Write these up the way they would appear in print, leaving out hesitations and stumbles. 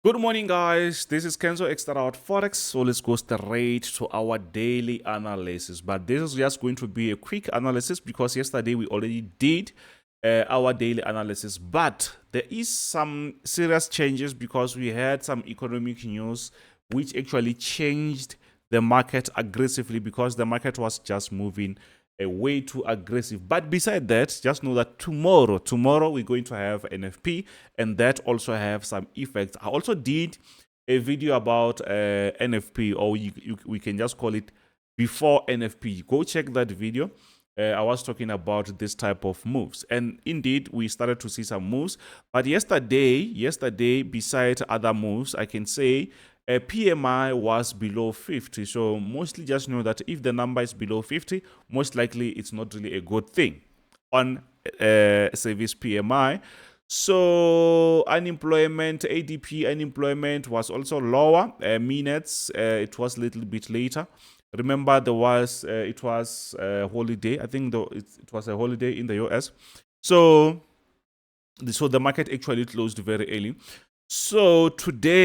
Good morning, guys. This is Kenzo Xtrahot Forex. So let's go straight to our daily analysis. But this is just going to be a quick analysis because yesterday we already did our daily analysis. But there is some serious changes because we had some economic news which actually changed the market aggressively because the market was just moving way too aggressive. But beside that, just know that tomorrow we're going to have NFP, and that also have some effects. I also did a video about NFP, or we can just call it before NFP. Go check that video. I was talking about this type of moves, and indeed we started to see some moves. But yesterday, beside other moves, I can say PMI was below 50. So mostly just know that if the number is below 50, most likely it's not really a good thing on service PMI. So unemployment, ADP unemployment was also lower. Minutes, it was a little bit later. Remember, it was a holiday. I think it was a holiday in the US. So the market actually closed very early. So tomorrow,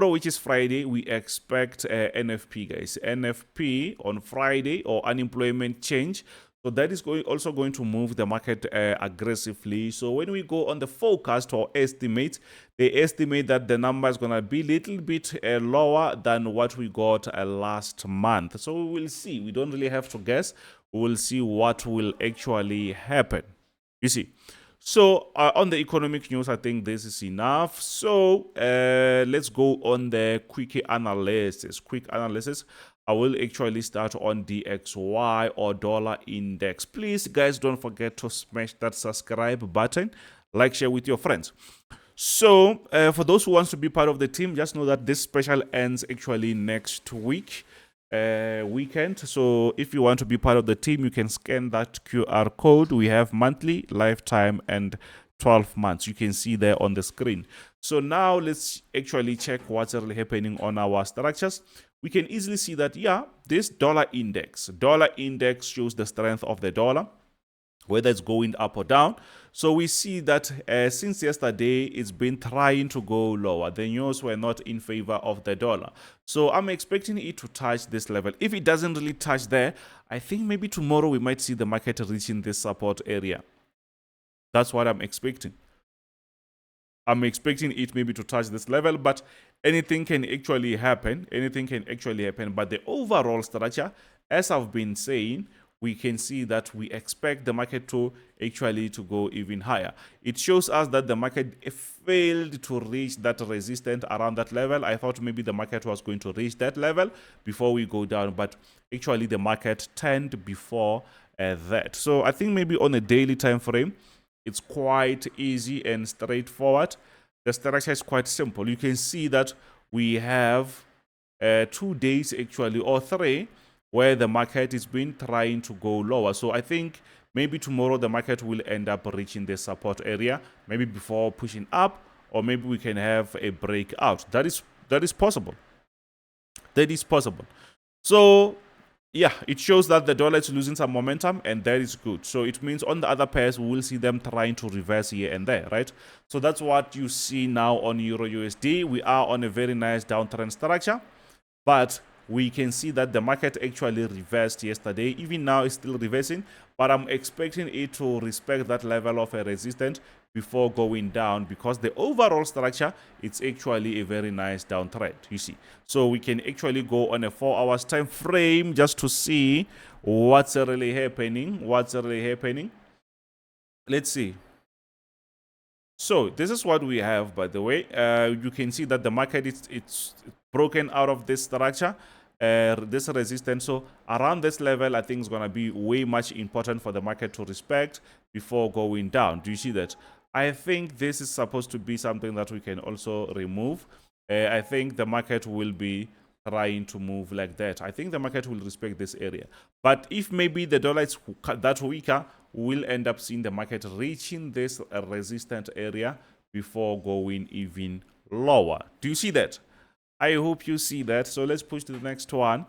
which is Friday, we expect NFP, guys. NFP on Friday, or unemployment change. So that is also going to move the market aggressively. So when we go on the forecast or estimate, they estimate that the number is going to be a little bit lower than what we got last month. So we will see. We don't really have to guess. We will see what will actually happen. You see. So on the economic news, I think this is enough. So let's go on the quick analysis. I will actually start on DXY or dollar index. Please, guys, don't forget to smash that subscribe button, like, share with your friends. So for those who want to be part of the team, just know that this special ends actually next week. Weekend. So if you want to be part of the team, you can scan that QR code. We have monthly, lifetime, and 12 months. You can see there on the screen. So now let's actually check what's really happening on our structures. We can easily see that, yeah, this dollar index shows the strength of the dollar, whether it's going up or down. So we see that since yesterday, it's been trying to go lower. The news were not in favor of the dollar. So I'm expecting it to touch this level. If it doesn't really touch there, I think maybe tomorrow we might see the market reaching this support area. That's what I'm expecting. I'm expecting it maybe to touch this level, but anything can actually happen. But the overall structure, as I've been saying, we can see that we expect the market to actually to go even higher. It shows us that the market failed to reach that resistance around that level. I thought maybe the market was going to reach that level before we go down, but actually the market turned before that. So I think maybe on a daily time frame, it's quite easy and straightforward. The structure is quite simple. You can see that we have 2 days actually, or 3, where the market has been trying to go lower. So I think maybe tomorrow the market will end up reaching the support area, maybe before pushing up, or maybe we can have a breakout. That is possible. So yeah, it shows that the dollar is losing some momentum, and that is good. So it means on the other pairs, we will see them trying to reverse here and there, right? So that's what you see now on Euro USD. We are on a very nice downtrend structure, but we can see that the market actually reversed yesterday. Even now, it's still reversing, but I'm expecting it to respect that level of a resistance before going down, because the overall structure, it's actually a very nice downtrend, you see. So we can actually go on a 4 hours time frame just to see what's really happening. Let's see. So this is what we have, by the way. You can see that the market it's broken out of this structure, this resistance. So around this level, I think it's going to be way much important for the market to respect before going down. Do you see that? I think this is supposed to be something that we can also remove. I think the market will be trying to move like that. I think the market will respect this area. But if maybe the dollar is that weaker, we'll end up seeing the market reaching this resistant area before going even lower. Do you see that? I hope you see that. So let's push to the next one.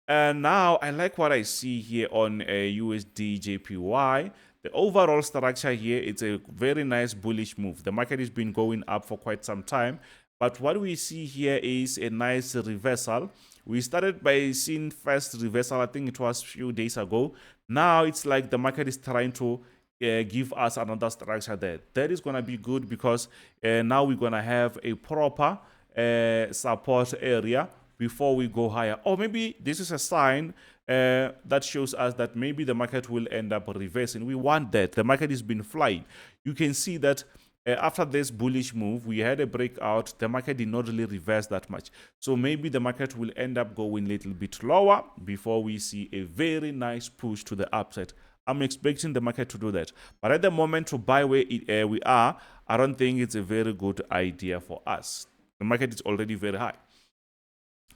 And now I like what I see here on USD JPY. the overall structure here, it's a very nice bullish move. The market has been going up for quite some time, but what we see here is a nice reversal. We started by seeing first reversal, I think it was a few days ago. Now it's like the market is trying to give us another structure there. That is going to be good because now we're going to have a proper support area before we go higher. Or maybe this is a sign that shows us that maybe the market will end up reversing. We want that. The market has been flying. You can see that after this bullish move, we had a breakout. The market did not really reverse that much. So maybe the market will end up going a little bit lower before we see a very nice push to the upside. I'm expecting the market to do that. But at the moment, to buy where we are, I don't think it's a very good idea for us. The market is already very high.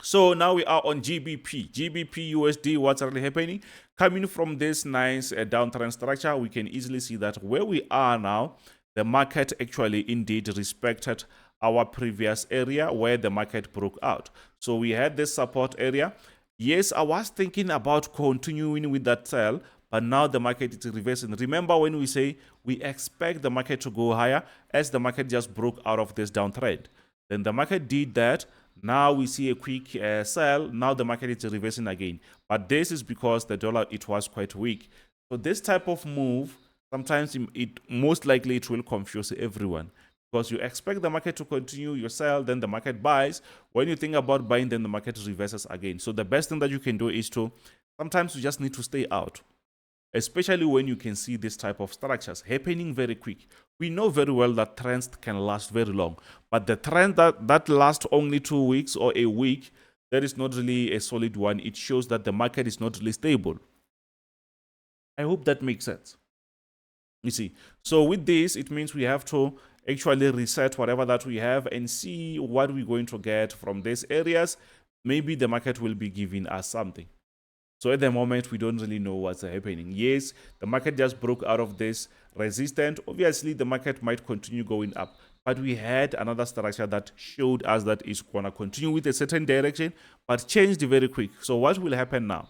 So now we are on GBP. GBP USD, what's really happening? Coming from this nice downtrend structure, we can easily see that where we are now, the market actually indeed respected our previous area where the market broke out. So we had this support area. Yes, I was thinking about continuing with that sell, but now the market is reversing. Remember when we say we expect the market to go higher as the market just broke out of this downtrend. Then the market did that. Now we see a quick sell. Now the market is reversing again. But this is because the dollar, it was quite weak. So this type of move, sometimes most likely it will confuse everyone. Because you expect the market to continue, you sell, then the market buys. When you think about buying, then the market reverses again. So the best thing that you can do is sometimes you just need to stay out. Especially when you can see this type of structures happening very quick. We know very well that trends can last very long. But the trend that lasts only 2 weeks or a week, that is not really a solid one. It shows that the market is not really stable. I hope that makes sense. You see, so with this, it means we have to actually reset whatever that we have and see what we're going to get from these areas. Maybe the market will be giving us something. So at the moment, we don't really know what's happening. Yes, the market just broke out of this resistance. Obviously, the market might continue going up. But we had another structure that showed us that it's going to continue with a certain direction, but changed very quick. So what will happen now?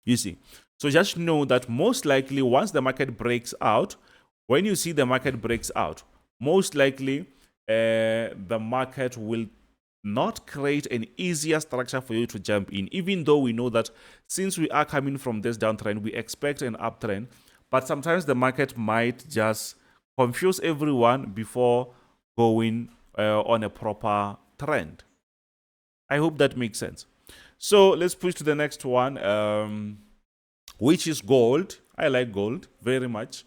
You see. So just know that most likely once the market breaks out, when you see the market breaks out, most likely the market will not create an easier structure for you to jump in, even though we know that since we are coming from this downtrend, we expect an uptrend, but sometimes the market might just confuse everyone before going on a proper trend. I hope that makes sense. So let's push to the next one, which is gold. I like gold very much.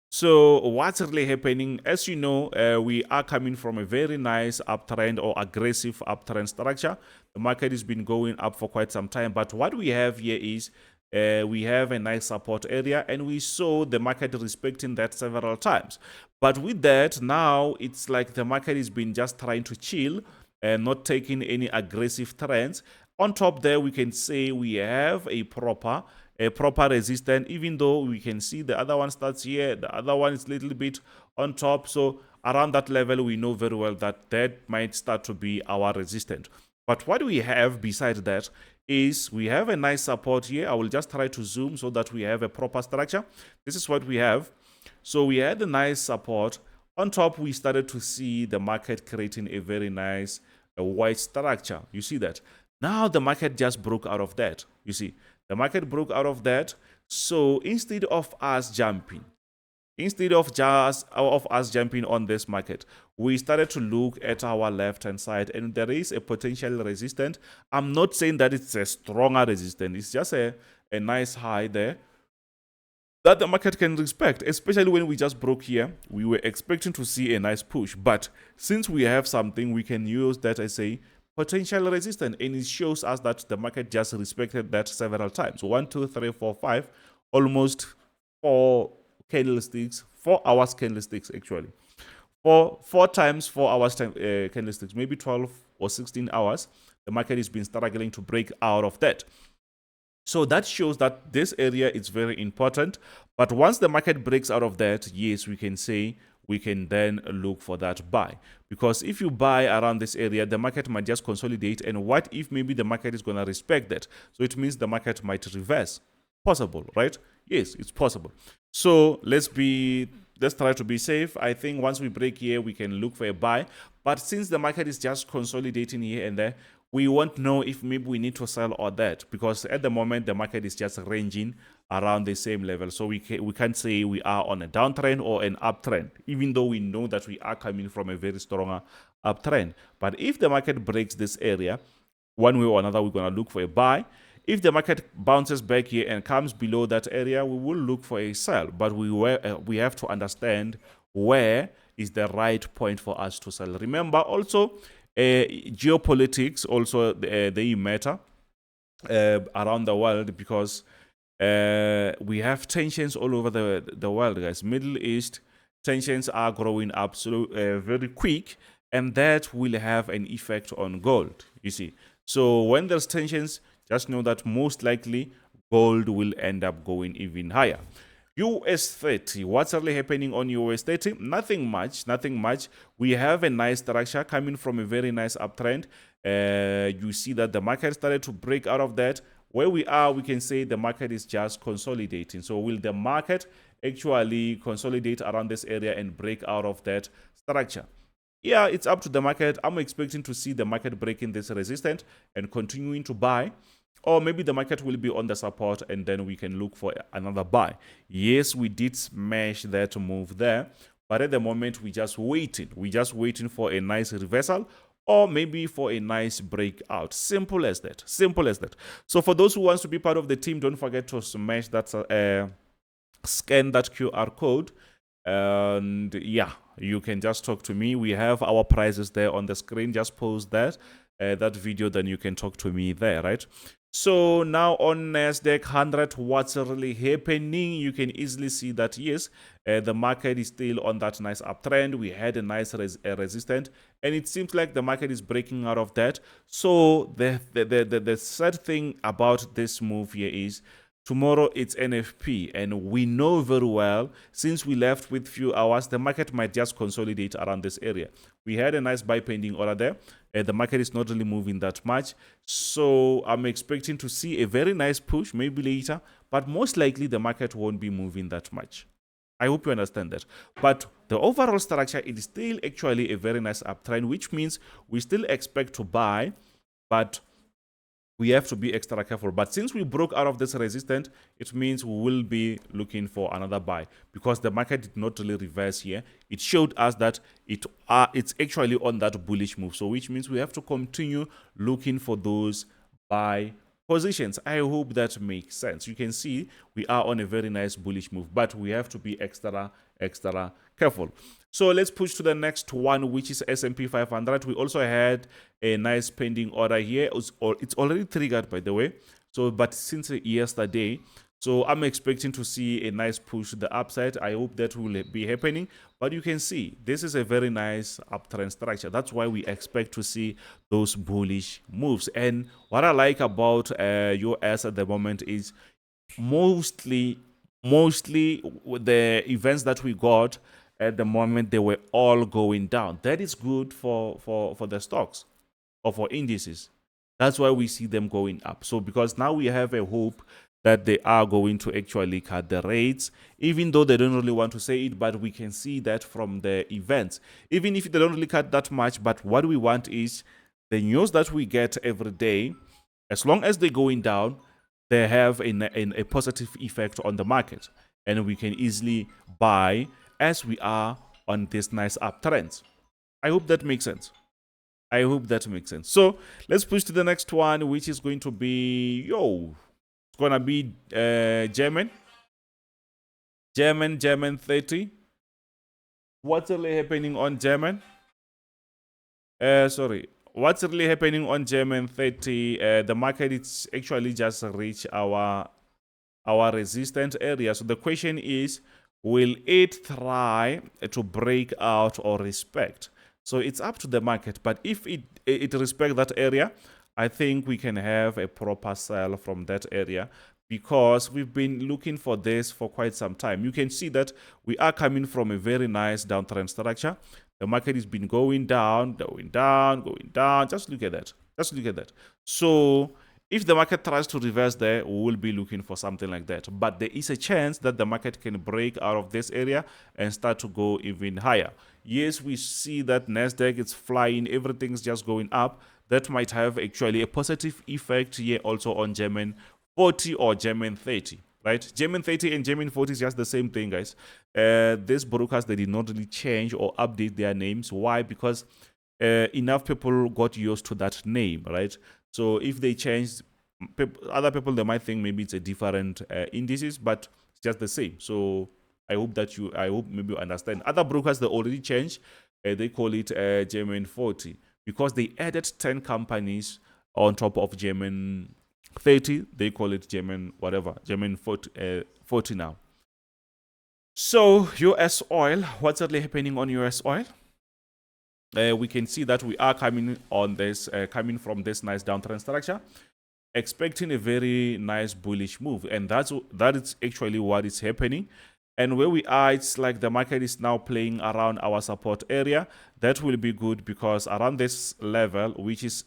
So what's really happening? As you know, we are coming from a very nice uptrend or aggressive uptrend structure. The market has been going up for quite some time. But what we have here is we have a nice support area, and we saw the market respecting that several times. But with that, now it's like the market has been just trying to chill and not taking any aggressive trends. On top there, we can say we have a proper resistance, even though we can see the other one starts here, the other one is a little bit on top. So around that level, we know very well that that might start to be our resistance. But what we have beside that is we have a nice support here. I will just try to zoom so that we have a proper structure. This is what we have. So we had a nice support. On top, we started to see the market creating a very nice white structure. You see that? Now the market just broke out of that. You see? The market broke out of that. So instead of us jumping on this market, we started to look at our left-hand side, and there is a potential resistance. I'm not saying that it's a stronger resistance. It's just a nice high there that the market can respect, especially when we just broke here. We were expecting to see a nice push, but since we have something, we can use that as a potential resistance, and it shows us that the market just respected that several times. 1, 2, 3, 4, 5, almost 4 candlesticks, 4 hours candlesticks actually. 4 times 4 hours candlesticks, maybe 12 or 16 hours. The market has been struggling to break out of that. So that shows that this area is very important. But once the market breaks out of that, yes, we can say we can then look for that buy. Because if you buy around this area, the market might just consolidate. And what if maybe the market is going to respect that? So it means the market might reverse. possible, right? Yes, it's possible. So let's try to be safe. I think once we break here, we can look for a buy. But since the market is just consolidating here and there, we won't know if maybe we need to sell or that, because at the moment the market is just ranging around the same level. So we can't say we are on a downtrend or an uptrend, even though we know that we are coming from a very strong uptrend. But if the market breaks this area, one way or another, we're going to look for a buy. If the market bounces back here and comes below that area, we will look for a sell. But we have to understand where is the right point for us to sell. Remember also, geopolitics also they matter around the world, because we have tensions all over the world, guys. Middle East tensions are growing up very quick, and that will have an effect on gold, you see. So when there's tensions, just know that most likely gold will end up going even higher. US30, what's really happening on US30? Nothing much. We have a nice structure coming from a very nice uptrend. You see that the market started to break out of that. Where we are, we can say the market is just consolidating. So will the market actually consolidate around this area and break out of that structure? Yeah, it's up to the market. I'm expecting to see the market breaking this resistance and continuing to buy. Or maybe the market will be on the support and then we can look for another buy. Yes, we did smash that move there. But at the moment, we're just waiting. We're just waiting for a nice reversal or maybe for a nice breakout. Simple as that. Simple as that. So for those who wants to be part of the team, don't forget to smash that, scan that QR code. And yeah, you can just talk to me. We have our prices there on the screen. Just post that video, then you can talk to me there, right? So now on Nasdaq 100, what's really happening? You can easily see that yes, the market is still on that nice uptrend. We had a nice resistance, and it seems like the market is breaking out of that. So the sad thing about this move here is tomorrow it's NFP, and we know very well, since we left with few hours, the market might just consolidate around this area. We had a nice buy pending order there. The market is not really moving that much. So I'm expecting to see a very nice push, maybe later, but most likely the market won't be moving that much. I hope you understand that. But the overall structure, it is still actually a very nice uptrend, which means we still expect to buy, but we have to be extra careful. But since we broke out of this resistance, it means we will be looking for another buy, because the market did not really reverse here. It showed us that it's actually on that bullish move. So which means we have to continue looking for those buy positions. I hope that makes sense. You can see we are on a very nice bullish move, but we have to be extra careful. So let's push to the next one, which is S&P 500. We also had a nice pending order here. It's already triggered, by the way. So, but since yesterday, so I'm expecting to see a nice push to the upside. I hope that will be happening. But you can see this is a very nice uptrend structure. That's why we expect to see those bullish moves. And what I like about US at the moment is mostly the events that we got at the moment, they were all going down. That is good for the stocks or for indices. That's why we see them going up. So because now we have a hope that they are going to actually cut the rates, even though they don't really want to say it, but we can see that from the events. Even if they don't really cut that much, but what we want is the news that we get every day, as long as they're going down, they have a positive effect on the market, and we can easily buy as we are on this nice uptrend. I hope that makes sense. I hope that makes sense. So let's push to the next one, which is going to be it's gonna be German 30. What's really happening on German? What's really happening on German 30? The market is actually just reached our resistance area. So the question is, will it try to break out or respect? So it's up to the market. But if it respects that area, I think we can have a proper sell from that area, because we've been looking for this for quite some time. You can see that we are coming from a very nice downtrend structure. The market has been going down, going down. Just look at that. So If the market tries to reverse there, we will be looking for something like that. But there is a chance that the market can break out of this area and start to go even higher. Yes, we see that Nasdaq is flying, everything's just going up. That might have actually a positive effect here also on German 40 or German 30. Right, German 30 and German 40 is just the same thing, guys. These brokers, they did not really change or update their names. Why? Because enough people got used to that name, right? So if they change, other people, they might think maybe it's a different indices, but it's just the same. So I hope maybe you understand. Other brokers, they already changed. They call it German 40 because they added 10 companies on top of German 30. They call it German whatever, German 40 now. So US oil, what's really happening on US oil? We can see that we are coming on this, coming from this nice downtrend structure, expecting a very nice bullish move, and that is actually what is happening. And where we are, it's like the market is now playing around our support area. That will be good because around this level, which is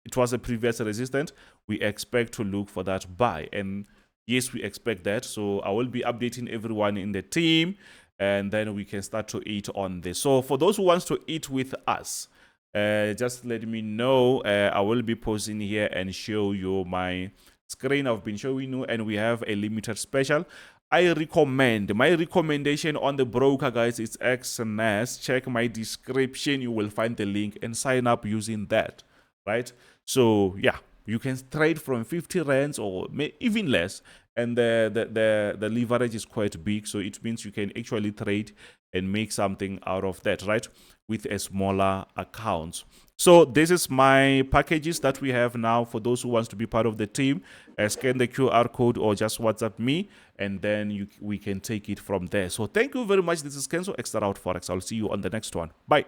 it was a previous resistance, we expect to look for that buy. And yes, we expect that. So I will be updating everyone in the team, and then we can start to eat on this. So for those who wants to eat with us, just let me know. I will be posting here and show you my screen I've been showing you, and we have a limited special. My recommendation on the broker, guys, is EXNESS. Check my description, you will find the link and sign up using that, right? So yeah, you can trade from 50 rands or even less, and the leverage is quite big, so it means you can actually trade and make something out of that, right, with a smaller account. So this is my packages that we have now. For those who wants to be part of the team, scan the QR code or just WhatsApp me, and then we can take it from there. So thank you very much. This is Kenzo, Xtrahot Forex. I'll see you on the next one. Bye.